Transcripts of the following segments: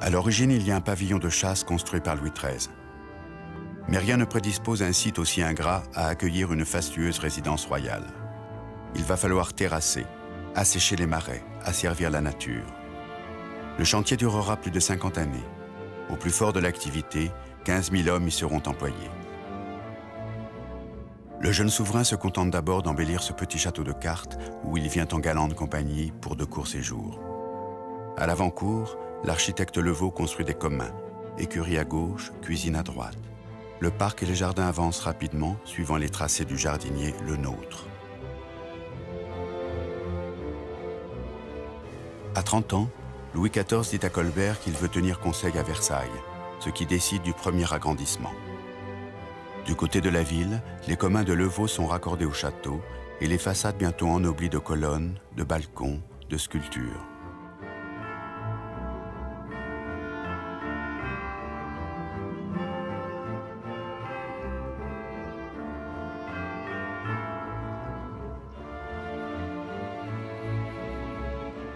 À l'origine, il y a un pavillon de chasse construit par Louis XIII. Mais rien ne prédispose un site aussi ingrat à accueillir une fastueuse résidence royale. Il va falloir terrasser, assécher les marais, asservir la nature. Le chantier durera plus de 50 années. Au plus fort de l'activité, 15 000 hommes y seront employés. Le jeune souverain se contente d'abord d'embellir ce petit château de cartes où il vient en galante compagnie pour de courts séjours. À l'avant-cour, l'architecte Levaux construit des communs. Écurie à gauche, cuisine à droite. Le parc et les jardins avancent rapidement, suivant les tracés du jardinier Le Nôtre. À 30 ans, Louis XIV dit à Colbert qu'il veut tenir conseil à Versailles, ce qui décide du premier agrandissement. Du côté de la ville, les communs de Levaux sont raccordés au château et les façades bientôt ennoblies de colonnes, de balcons, de sculptures.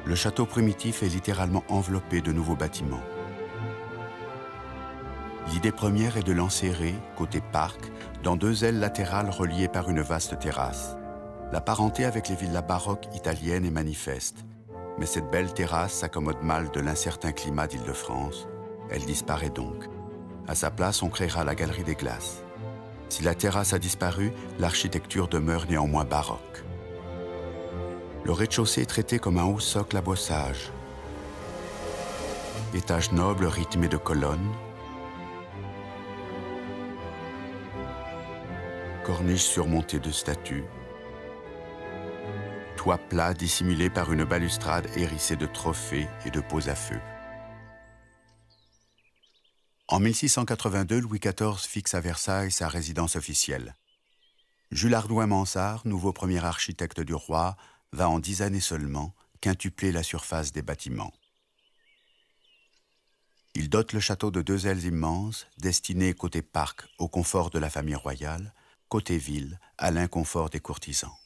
Le château primitif est littéralement enveloppé de nouveaux bâtiments. L'idée première est de l'enserrer, côté parc, dans 2 ailes latérales reliées par une vaste terrasse. La parenté avec les villas baroques italiennes est manifeste, mais cette belle terrasse s'accommode mal de l'incertain climat d'Île-de-France. Elle disparaît donc. À sa place, on créera la Galerie des Glaces. Si la terrasse a disparu, l'architecture demeure néanmoins baroque. Le rez-de-chaussée est traité comme un haut socle à bossage. Étage noble rythmé de colonnes. Corniche surmontée de statues. Toit plat dissimulé par une balustrade hérissée de trophées et de pots à feu. En 1682, Louis XIV fixe à Versailles sa résidence officielle. Jules Hardouin-Mansart, nouveau premier architecte du roi, va en 10 années seulement quintupler la surface des bâtiments. Il dote le château de 2 ailes immenses, destinées côté parc au confort de la famille royale, côté ville à l'inconfort des courtisans.